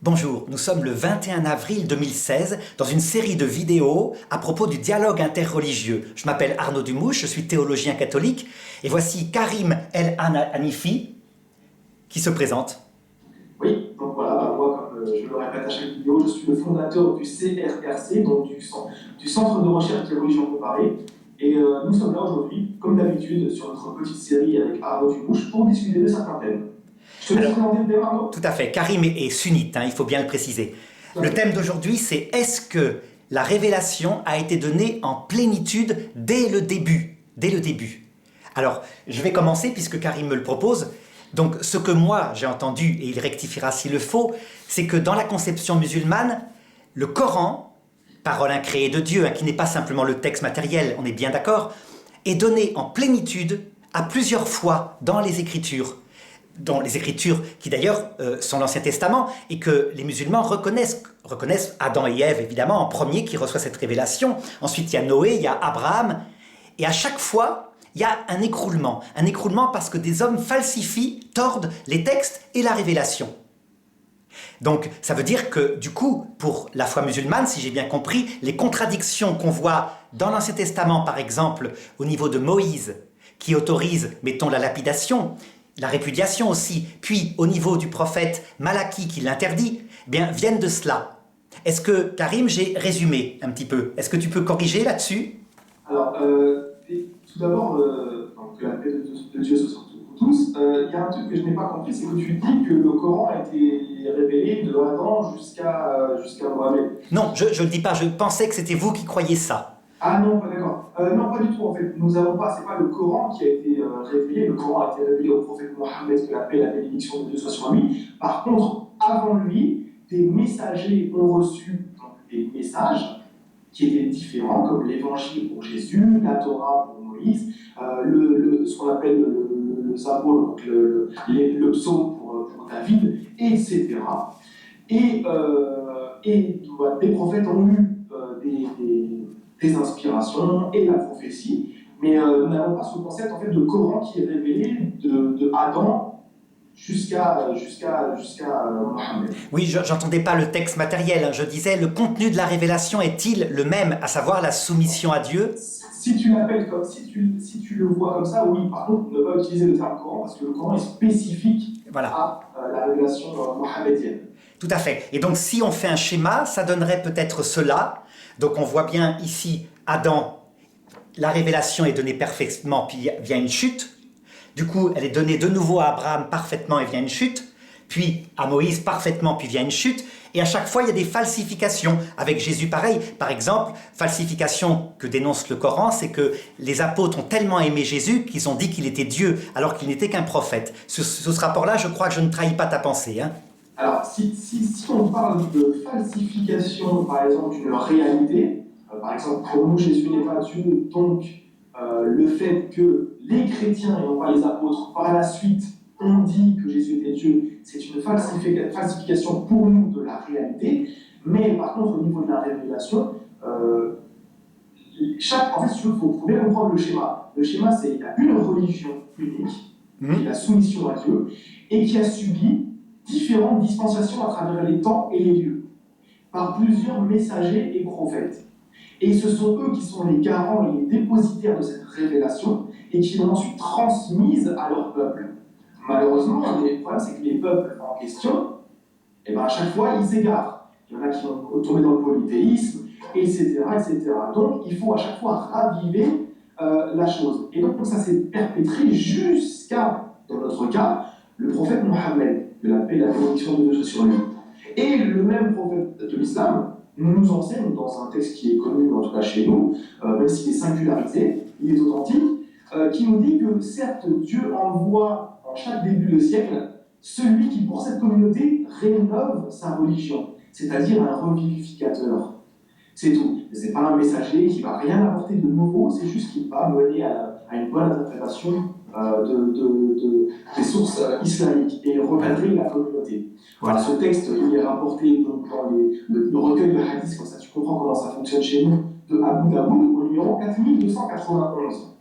Bonjour, nous sommes le 21 avril 2016 dans une série de vidéos à propos du dialogue interreligieux. Je m'appelle Arnaud Dumouche, je suis théologien catholique et voici Karim El Hanifi qui se présente. Oui, donc voilà, moi, comme je le répète à chaque vidéo, je suis le fondateur du CRRC, donc du Centre de recherche des religions comparées. Et nous sommes là aujourd'hui, comme d'habitude, sur notre petite série avec Arnaud Dumouche pour discuter de certains thèmes. Je te laisse présenter le thème, Arnaud. Tout à fait, Karim est sunnite, il faut bien le préciser. Le thème d'aujourd'hui, c'est est-ce que la révélation a été donnée en plénitude dès le début? Alors, je vais commencer puisque Karim me le propose. Donc, ce que moi j'ai entendu, et il rectifiera s'il le faut, c'est que dans la conception musulmane, le Coran, parole incréée de Dieu, qui n'est pas simplement le texte matériel, on est bien d'accord, est donné en plénitude à plusieurs fois dans les Écritures. Dans les Écritures qui d'ailleurs sont l'Ancien Testament et que les musulmans reconnaissent Adam et Ève évidemment en premier qui reçoit cette révélation. Ensuite il y a Noé, il y a Abraham et à chaque fois il y a un écroulement parce que des hommes falsifient, tordent les textes et la révélation. Donc ça veut dire que du coup pour la foi musulmane, si j'ai bien compris, les contradictions qu'on voit dans l'Ancien Testament par exemple au niveau de Moïse qui autorise, mettons, la lapidation, la répudiation aussi, puis au niveau du prophète Malachie qui l'interdit, viennent de cela. Est-ce que, Karim, j'ai résumé un petit peu? Est-ce que tu peux corriger là-dessus? Alors, tout d'abord, que la paix de Dieu soit sur vous tous, il y a un truc que je n'ai pas compris, c'est que tu dis que le Coran a été révélé de Adam jusqu'à Mohammed. Non, je ne le dis pas, je pensais que c'était vous qui croyiez ça. Ah non, pas d'accord. Non, pas du tout en fait. Nous avons pas, c'est pas le Coran qui a été révélé. Le Coran a été révélé au prophète Mohammed, que la paix et la bénédiction de Dieu soient sur lui. Par contre, avant lui, des messagers ont reçu des messages qui étaient différents, comme l'évangile pour Jésus, la Torah pour Moïse, ce qu'on appelle le Zabour, donc le psaume pour David, etc. Et des prophètes ont eu des inspirations et la prophétie, mais nous n'avons pas ce concept en fait de Coran qui est révélé de Adam jusqu'à Mohammed. Oui, j'entendais pas le texte matériel, je disais le contenu de la révélation est-il le même, à savoir la soumission à Dieu? Si tu l'appelles comme, si tu le vois comme ça, oui. Par contre, ne pas utiliser le terme Coran parce que le Coran est spécifique à la révélation mohammedienne. Tout à fait. Et donc, si on fait un schéma, ça donnerait peut-être cela. Donc, on voit bien ici, Adam, la révélation est donnée parfaitement, puis vient une chute. Du coup, elle est donnée de nouveau à Abraham parfaitement et vient une chute. Puis à Moïse parfaitement, puis vient une chute. Et à chaque fois, il y a des falsifications. Avec Jésus, pareil. Par exemple, falsification que dénonce le Coran, c'est que les apôtres ont tellement aimé Jésus qu'ils ont dit qu'il était Dieu, alors qu'il n'était qu'un prophète. Sur ce rapport-là, je crois que je ne trahis pas ta pensée. Alors, si on parle de falsification, par exemple, d'une réalité, par exemple, pour nous, Jésus n'est pas Dieu, donc le fait que les chrétiens, et non pas les apôtres, par la suite, ont dit que Jésus était Dieu, c'est une falsification pour nous de la réalité, mais par contre, au niveau de la révélation, en fait, il faut bien comprendre le schéma. Le schéma, c'est qu'il y a une religion unique, qui est la soumission à Dieu, et qui a subi différentes dispensations à travers les temps et les lieux, par plusieurs messagers et prophètes. Et ce sont eux qui sont les garants et les dépositaires de cette révélation et qui l'ont ensuite transmise à leur peuple. Malheureusement, un des problèmes, c'est que les peuples en question, à chaque fois, ils s'égarent. Il y en a qui vont tomber dans le polythéisme, etc., etc. Donc, il faut à chaque fois raviver la chose. Et donc, ça s'est perpétré jusqu'à, dans notre cas, le prophète Mohammed, de la paix et la bénédiction de Dieu sur lui. Et le même prophète de l'islam nous enseigne dans un texte qui est connu, en tout cas chez nous, même s'il est singularisé, il est authentique, qui nous dit que certes Dieu envoie en chaque début de siècle celui qui pour cette communauté rénove sa religion, c'est-à-dire un revivificateur. C'est tout. Ce n'est pas un messager qui ne va rien apporter de nouveau, c'est juste qu'il va mener à une bonne interprétation des sources islamiques et recadrer la communauté. Voilà, ce texte il est rapporté donc, dans le recueil de hadiths, comme ça tu comprends comment ça fonctionne chez nous, de Abu Daoud au numéro 4291.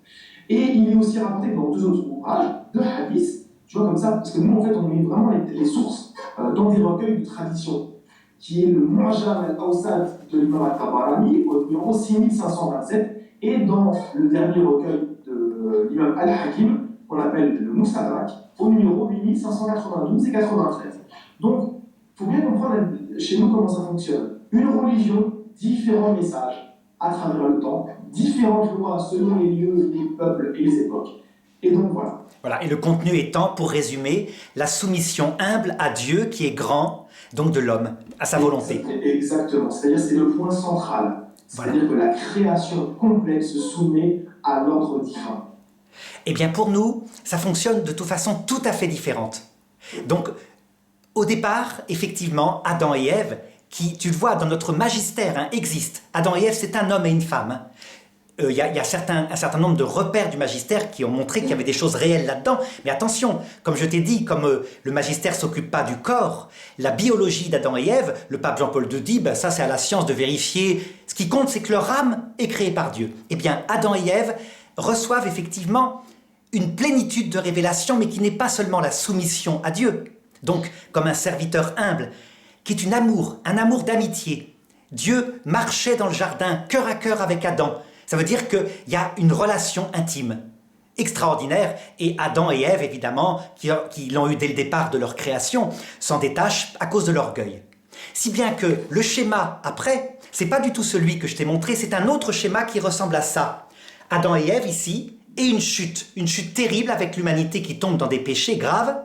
Et il est aussi rapporté dans deux autres ouvrages de hadiths, tu vois comme ça, parce que nous en fait on met vraiment les sources dans des recueils de tradition, qui est le Mu'jam al-Awsat de l'imam al-Tabarani, au numéro 6527, et dans le dernier recueil de l'imam al-Hakim, qu'on appelle le Mustadrak, au numéro 8592 et 93. Donc, il faut bien comprendre chez nous comment ça fonctionne. Une religion, différents messages à travers le temps, différentes lois selon les lieux, les peuples et les époques. Et donc voilà. Voilà, et le contenu étant, pour résumer, la soumission humble à Dieu qui est grand, donc de l'homme, à sa volonté. Exactement, c'est-à-dire c'est le point central. C'est-à-dire que la création complète se soumet à l'ordre divin. Eh bien pour nous, ça fonctionne de toute façon tout à fait différente. Donc, au départ, effectivement, Adam et Ève, qui, tu le vois, dans notre magistère, existent. Adam et Ève, c'est un homme et une femme. Il y a un certain nombre de repères du magistère qui ont montré qu'il y avait des choses réelles là-dedans. Mais attention, comme je t'ai dit, comme le magistère ne s'occupe pas du corps, la biologie d'Adam et Ève, le pape Jean-Paul II dit, ben ça c'est à la science de vérifier. Ce qui compte, c'est que leur âme est créée par Dieu. Eh bien, Adam et Ève reçoivent effectivement une plénitude de révélation, mais qui n'est pas seulement la soumission à Dieu. Donc, comme un serviteur humble, qui est un amour d'amitié. Dieu marchait dans le jardin, cœur à cœur avec Adam. Ça veut dire qu'il y a une relation intime, extraordinaire, et Adam et Ève, évidemment, qui l'ont eu dès le départ de leur création, s'en détachent à cause de l'orgueil. Si bien que le schéma après, c'est pas du tout celui que je t'ai montré, c'est un autre schéma qui ressemble à ça. Adam et Ève ici, et une chute terrible avec l'humanité qui tombe dans des péchés graves,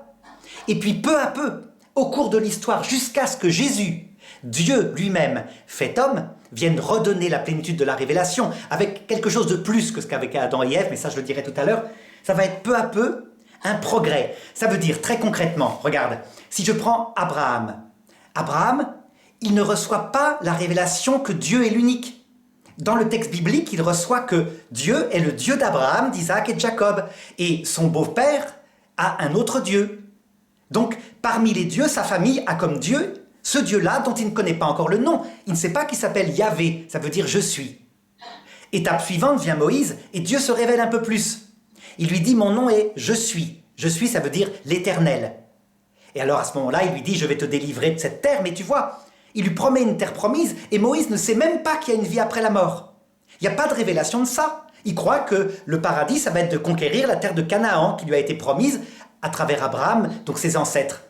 et puis peu à peu, au cours de l'histoire, jusqu'à ce que Jésus, Dieu lui-même, fait homme, vienne redonner la plénitude de la révélation, avec quelque chose de plus que ce qu'avec Adam et Ève, mais ça je le dirai tout à l'heure, ça va être peu à peu un progrès. Ça veut dire, très concrètement, regarde, si je prends Abraham, il ne reçoit pas la révélation que Dieu est l'unique. Dans le texte biblique, il reçoit que Dieu est le Dieu d'Abraham, d'Isaac et de Jacob, et son beau-père a un autre Dieu. Donc, parmi les dieux, sa famille a comme Dieu ce Dieu-là dont il ne connaît pas encore le nom. Il ne sait pas qu'il s'appelle Yahvé, ça veut dire « je suis ». Étape suivante, vient Moïse, et Dieu se révèle un peu plus. Il lui dit « mon nom est « je suis ». « Je suis », ça veut dire « l'Éternel ». Et alors à ce moment-là, il lui dit « je vais te délivrer de cette terre ». Mais tu vois, il lui promet une terre promise, et Moïse ne sait même pas qu'il y a une vie après la mort. Il n'y a pas de révélation de ça. Il croit que le paradis, ça va être de conquérir la terre de Canaan qui lui a été promise à travers Abraham, donc ses ancêtres.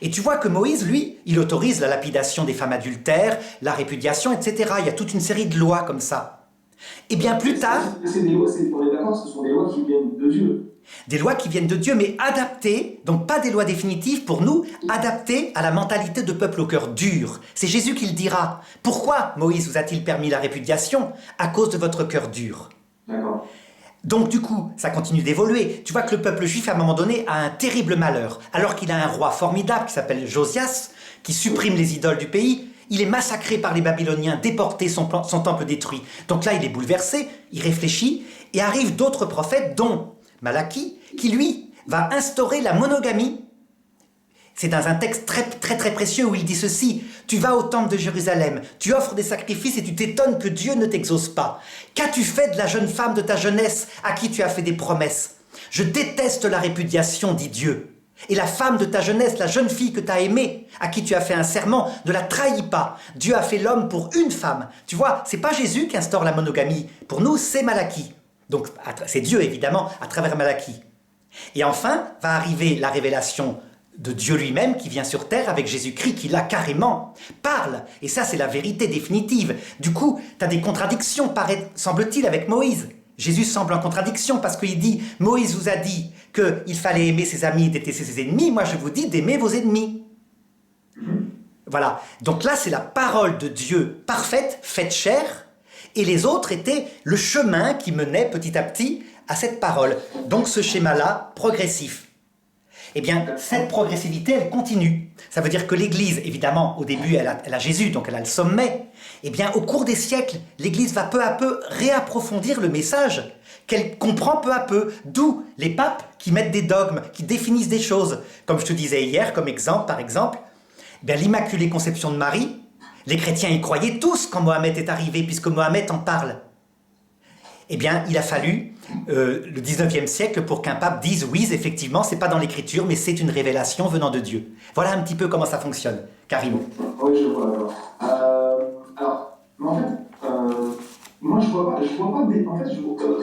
Et tu vois que Moïse, lui, il autorise la lapidation des femmes adultères, la répudiation, etc. Il y a toute une série de lois comme ça. Et bien plus tard... C'est des lois, on est d'accord, ce sont des lois qui viennent de Dieu. Des lois qui viennent de Dieu, mais adaptées, donc pas des lois définitives pour nous, adaptées à la mentalité de peuple au cœur dur. C'est Jésus qui le dira. Pourquoi Moïse vous a-t-il permis la répudiation? À cause de votre cœur dur. D'accord. Donc du coup, ça continue d'évoluer. Tu vois que le peuple juif, à un moment donné, a un terrible malheur. Alors qu'il a un roi formidable qui s'appelle Josias, qui supprime les idoles du pays, il est massacré par les Babyloniens, déporté, son temple détruit. Donc là, il est bouleversé, il réfléchit, et arrivent d'autres prophètes, dont Malachie, qui lui, va instaurer la monogamie. C'est dans un texte très précieux où il dit ceci: tu vas au temple de Jérusalem, tu offres des sacrifices et tu t'étonnes que Dieu ne t'exauce pas. Qu'as-tu fait de la jeune femme de ta jeunesse à qui tu as fait des promesses? Je déteste la répudiation, dit Dieu. Et la femme de ta jeunesse, la jeune fille que tu as aimée, à qui tu as fait un serment, ne la trahis pas. Dieu a fait l'homme pour une femme. Tu vois, c'est pas Jésus qui instaure la monogamie. Pour nous, c'est Malachie. Donc, c'est Dieu, évidemment, à travers Malachie. Et enfin, va arriver la révélation de Dieu lui-même qui vient sur terre avec Jésus-Christ qui, là, carrément, parle. Et ça, c'est la vérité définitive. Du coup, tu as des contradictions, semble-t-il, avec Moïse. Jésus semble en contradiction parce qu'il dit « Moïse vous a dit qu'il fallait aimer ses amis et détester ses ennemis. Moi, je vous dis d'aimer vos ennemis. » Voilà. Donc là, c'est la parole de Dieu parfaite, faite chair. Et les autres étaient le chemin qui menait petit à petit à cette parole. Donc ce schéma-là, progressif. Eh bien, cette progressivité, elle continue. Ça veut dire que l'Église, évidemment, au début, elle a Jésus, donc elle a le sommet. Eh bien, au cours des siècles, l'Église va peu à peu réapprofondir le message qu'elle comprend peu à peu. D'où les papes qui mettent des dogmes, qui définissent des choses. Comme je te disais hier, comme exemple, par exemple, l'Immaculée Conception de Marie, les chrétiens y croyaient tous quand Mohamed est arrivé, puisque Mohamed en parle. Eh bien, il a fallu le 19e siècle pour qu'un pape dise oui, effectivement, c'est pas dans l'écriture, mais c'est une révélation venant de Dieu. Voilà un petit peu comment ça fonctionne. Karim. Oui, je vois. Alors, mais en fait, moi je vois pas en fait,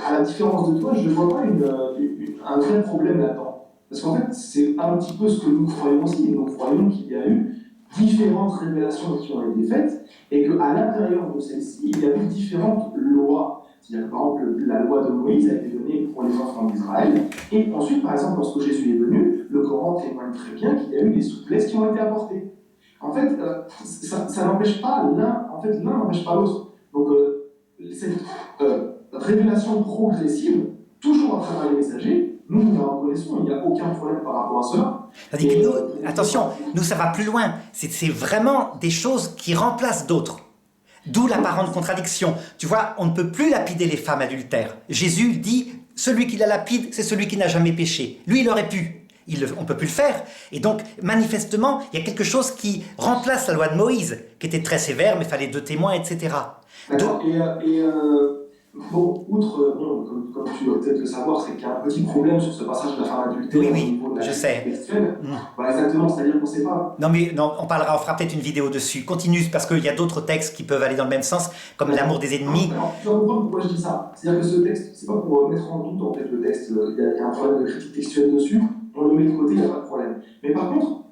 à la différence de toi, je ne vois pas un vrai problème là-dedans. Parce qu'en fait, c'est un petit peu ce que nous croyons aussi. Nous croyons qu'il y a eu différentes révélations qui ont été faites et qu'à l'intérieur de celles-ci, il y a eu différentes lois. C'est-à-dire que, par exemple, la loi de Moïse a été donnée pour les enfants d'Israël. Et ensuite, par exemple, lorsque Jésus est venu, le Coran témoigne très bien qu'il y a eu des souplesses qui ont été apportées. En fait, ça n'empêche pas l'un n'empêche pas l'autre. Donc, cette révélation progressive, toujours à travers les messagers, nous la reconnaissons, il n'y a aucun problème par rapport à cela. C'est-à-dire que nous, attention, nous ça va plus loin. C'est vraiment des choses qui remplacent d'autres. D'où l'apparente contradiction. Tu vois, on ne peut plus lapider les femmes adultères. Jésus dit, celui qui la lapide, c'est celui qui n'a jamais péché. Lui, il aurait pu. On ne peut plus le faire. Et donc, manifestement, il y a quelque chose qui remplace la loi de Moïse, qui était très sévère, mais il fallait 2 témoins, etc. D'accord. Bon, outre, comme tu dois peut-être le savoir, c'est qu'il y a un petit problème sur ce passage de la femme adultère au niveau de la textuelle. Voilà, exactement, c'est-à-dire qu'on ne sait pas. Non, mais non, on fera peut-être une vidéo dessus. Continue, parce qu'il y a d'autres textes qui peuvent aller dans le même sens, comme l'amour des ennemis. Alors, tu vas comprendre pourquoi je dis ça. C'est-à-dire que ce texte, c'est pas pour mettre en doute en fait le texte, il y a un problème de critique textuelle dessus, on le met de côté, il n'y a pas de problème. Mais par contre,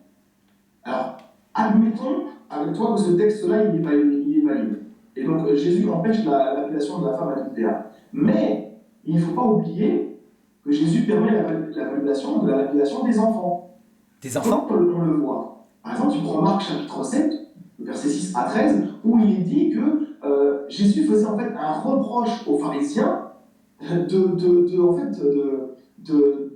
alors, admettons avec toi que ce texte-là, il est valide. Et donc Jésus empêche l'appellation de la femme adultère. Mais il ne faut pas oublier que Jésus permet la validation de l'appellation des enfants. Des enfants ? On le voit. Par exemple, tu prends Marc chapitre 7, versets 6 à 13, où il est dit que Jésus faisait en fait un reproche aux pharisiens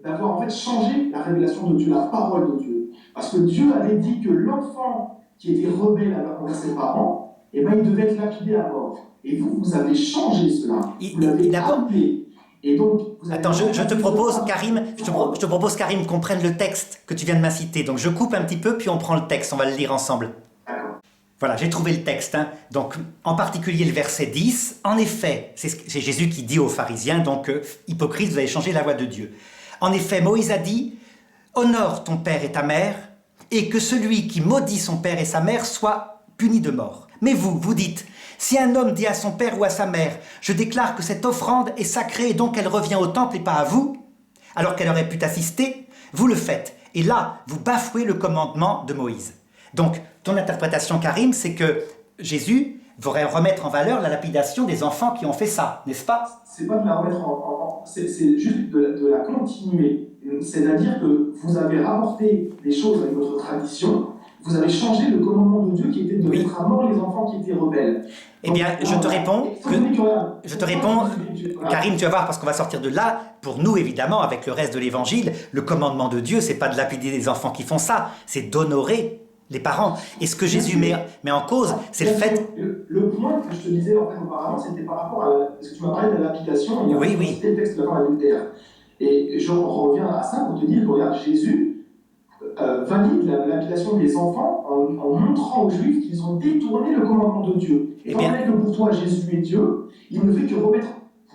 d'avoir en fait changé la révélation de Dieu, la parole de Dieu. Parce que Dieu avait dit que l'enfant qui était rebelle envers ses parents, eh ben, il devait être lapidé à mort. Et vous avez changé cela. Vous l'avez appelé. Et donc, attends, je te propose, Karim, qu'on prenne le texte que tu viens de m'inciter. Donc, je coupe un petit peu, puis on prend le texte. On va le lire ensemble. D'accord. Voilà, j'ai trouvé le texte. Hein. Donc, en particulier le verset 10. En effet, c'est Jésus qui dit aux pharisiens, donc, hypocrite, vous avez changé la voix de Dieu. En effet, Moïse a dit, honore ton père et ta mère, et que celui qui maudit son père et sa mère soit puni de mort. Mais vous dites, si un homme dit à son père ou à sa mère, je déclare que cette offrande est sacrée et donc elle revient au temple et pas à vous, alors qu'elle aurait pu t'assister, vous le faites. Et là, vous bafouez le commandement de Moïse. Donc, ton interprétation, Karim, c'est que Jésus voudrait remettre en valeur la lapidation des enfants qui ont fait ça, n'est-ce pas ? C'est pas de la remettre c'est juste de la continuer. C'est-à-dire que vous avez rapporté les choses avec votre tradition, vous avez changé le commandement de Dieu qui était de mettre à mort les enfants qui étaient rebelles. Eh bien, je te réponds, Karim, tu vas voir, parce qu'on va sortir de là, pour nous, évidemment, avec le reste de l'évangile, le commandement de Dieu, c'est pas de lapider les enfants qui font ça, c'est d'honorer les parents. Et ce que Jésus met en cause, c'est le fait... Le point que je te disais en fait, auparavant, c'était par rapport à... Parce que tu m'as parlé de la lapidation, oui. C'était le texte de la femme adultère. Et je reviens à ça pour te dire que, regarde, Jésus valide lapidation des enfants en montrant aux Juifs qu'ils ont détourné le commandement de Dieu. Et étant donné que pour toi, Jésus est Dieu, il ne fait que remettre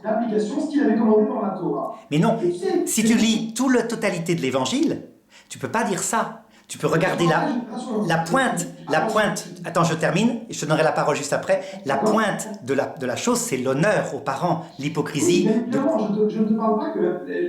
en application ce qu'il avait commandé dans la Torah. Mais non, si tu lis toute la totalité de l'évangile, tu ne peux pas dire ça. Tu peux regarder la pointe. Attends, je termine, et je te donnerai la parole juste après. La pointe de la chose, c'est l'honneur aux parents, l'hypocrisie. Oui, évidemment, je ne te parle pas que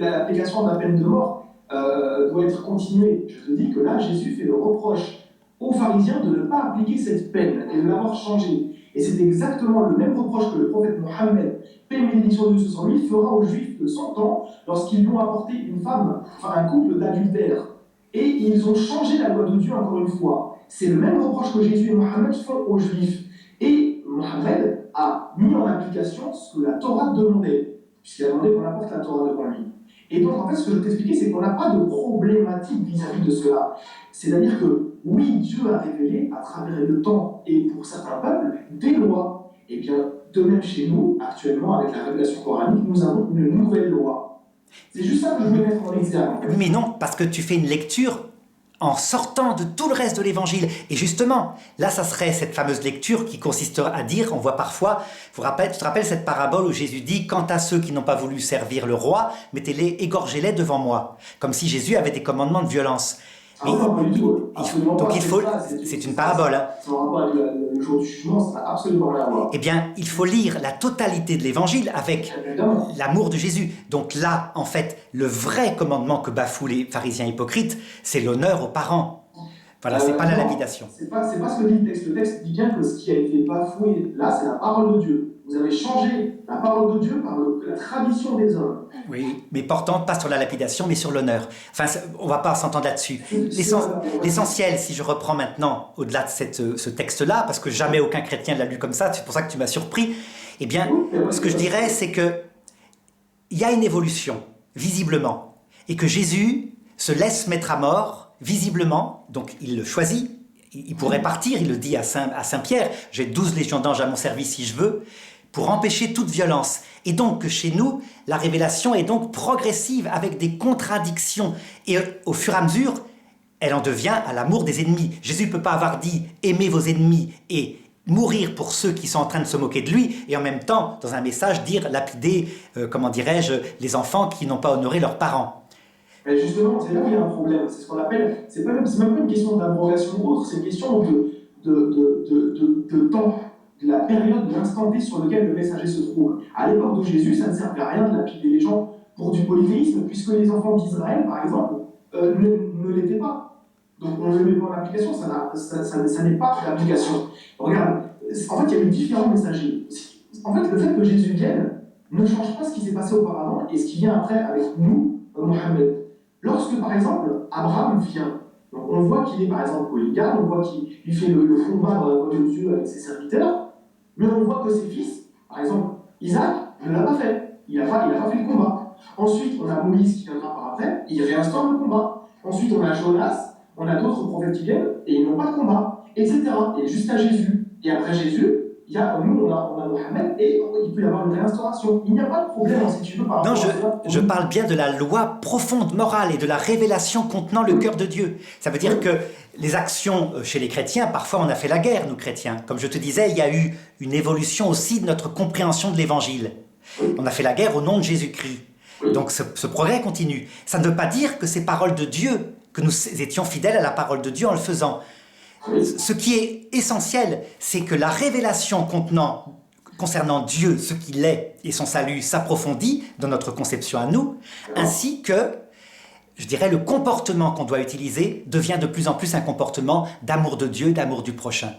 l'application de la peine de mort doit être continuée. Je te dis que là, Jésus fait le reproche aux pharisiens de ne pas appliquer cette peine et de l'avoir changée. Et c'est exactement le même reproche que le prophète Mohammed, paix et bénédiction de Dieu sur lui, fera aux Juifs de son temps lorsqu'ils lui ont apporté un couple d'adultères. Et ils ont changé la loi de Dieu encore une fois. C'est le même reproche que Jésus et Mohammed font aux Juifs. Et Mohammed a mis en application ce que la Torah demandait, puisqu'il a demandé qu'on apporte la Torah devant lui. Et donc, en fait, ce que je veux t'expliquer, c'est qu'on n'a pas de problématique vis-à-vis de cela. C'est-à-dire que, oui, Dieu a révélé, à travers le temps et pour certains peuples, des lois. Et bien, de même chez nous, actuellement, avec la révélation coranique, nous avons une nouvelle loi. C'est juste ça que je voulais mettre en exergue. Mais non, parce que tu fais une lecture en sortant de tout le reste de l'évangile. Et justement, là, ça serait cette fameuse lecture qui consisterait à dire, on voit parfois, tu te rappelles cette parabole où Jésus dit, quant à ceux qui n'ont pas voulu servir le roi, mettez-les, égorgez-les devant moi. Comme si Jésus avait des commandements de violence. Non, pas du tout. Donc il faut, c'est une parabole. Hein. C'est en rapport avec le jour du jugement, ça n'a absolument rien à voir. Eh bien, il faut lire la totalité de l'évangile avec l'amour de Jésus. Donc là, en fait, le vrai commandement que bafouent les pharisiens hypocrites, c'est l'honneur aux parents. Voilà, c'est pas la lapidation. C'est pas ce que dit le texte. Le texte dit bien que ce qui a été bafoué, là, c'est la parole de Dieu. Vous avez changé la parole de Dieu par la tradition des hommes. Oui, mais portant pas sur la lapidation, mais sur l'honneur. Enfin, on va pas s'entendre là-dessus. L'essentiel, si je reprends maintenant, au-delà de ce texte-là, parce que jamais aucun chrétien l'a lu comme ça, c'est pour ça que tu m'as surpris, eh bien, ce que je dirais, c'est que il y a une évolution, visiblement, et que Jésus se laisse mettre à mort, visiblement, donc il le choisit, il pourrait partir, il le dit à Saint-Pierre, j'ai 12 légions d'anges à mon service si je veux, pour empêcher toute violence. Et donc que chez nous, la révélation est donc progressive avec des contradictions. Et au fur et à mesure, elle en devient à l'amour des ennemis. Jésus ne peut pas avoir dit « aimez vos ennemis » et mourir pour ceux qui sont en train de se moquer de lui, et en même temps, dans un message, dire « lapider, comment dirais-je, les enfants qui n'ont pas honoré leurs parents ». Mais justement, c'est là où il y a un problème. C'est ce qu'on appelle, c'est même pas une question d'abrogation ou autre, c'est une question de temps, de la période, de l'instant T sur lequel le messager se trouve. À l'époque de Jésus, ça ne servait à rien de lapider les gens pour du polythéisme, puisque les enfants d'Israël, par exemple, ne l'étaient pas. Donc on ne le met pas en application, ça n'est pas l'application. Regarde, en fait, il y a eu différents messagers. En fait, le fait que Jésus vienne ne change pas ce qui s'est passé auparavant et ce qui vient après avec nous, Mohammed. Lorsque, par exemple, Abraham vient, donc on voit qu'il est, par exemple, polygame, on voit qu'il fait le combat dans la voie de Dieu avec ses serviteurs, mais on voit que ses fils, par exemple, Isaac, ne l'a pas fait. Il n'a pas fait le combat. Ensuite, on a Moïse qui viendra par après, et il réinstaure le combat. Ensuite, on a Jonas, on a d'autres prophètes qui viennent, et ils n'ont pas de combat, etc. Et jusqu'à Jésus. Et après Jésus, nous, on a Mohammed, et il peut y avoir une réinstauration. Il n'y a pas de problème, si tu veux, par rapport à ça. Non, je parle bien de la loi profonde morale et de la révélation contenant le cœur de Dieu. Ça veut dire que les actions chez les chrétiens, parfois on a fait la guerre, nous chrétiens. Comme je te disais, il y a eu une évolution aussi de notre compréhension de l'évangile. On a fait la guerre au nom de Jésus-Christ. Donc ce progrès continue. Ça ne veut pas dire que ces paroles de Dieu, que nous étions fidèles à la parole de Dieu en le faisant. Ce qui est essentiel, c'est que la révélation concernant Dieu, ce qu'il est et son salut s'approfondit dans notre conception à nous, ainsi que, je dirais, le comportement qu'on doit utiliser devient de plus en plus un comportement d'amour de Dieu, d'amour du prochain.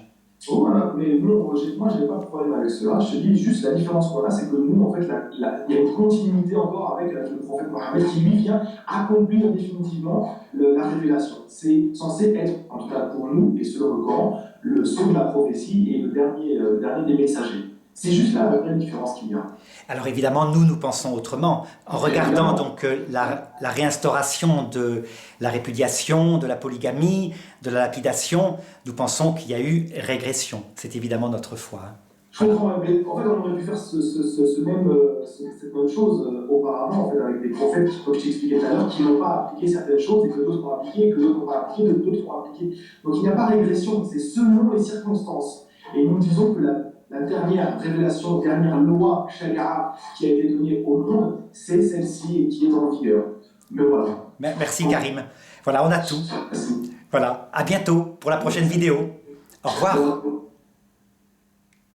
Oh, voilà, mais non, moi je n'ai pas de problème avec cela. Je te dis juste la différence qu'on a, c'est que nous, en fait, il y a une continuité encore avec le prophète Mohammed qui lui vient accomplir définitivement la révélation. C'est censé être, en tout cas pour nous et selon le Coran, le sceau de la prophétie et le dernier des messagers. C'est juste la vraie différence qu'il y a. Alors évidemment, nous pensons autrement. En regardant donc la réinstauration de la répudiation, de la polygamie, de la lapidation, nous pensons qu'il y a eu régression. C'est évidemment notre foi. Je comprends, mais en fait, on aurait pu faire cette même chose auparavant, en fait, avec des prophètes, comme je t'expliquais tout à l'heure, qui n'ont pas appliqué certaines choses et que d'autres ont appliqué, que d'autres n'ont pas appliqué, que d'autres ont appliqué. Donc il n'y a pas régression, c'est selon les circonstances. Et nous disons que la dernière révélation, la dernière loi Sharia qui a été donnée au monde, c'est celle-ci qui est en vigueur. Mais voilà. Merci Karim. Voilà, on a tout. Merci. Voilà, à bientôt pour la prochaine vidéo. Au revoir.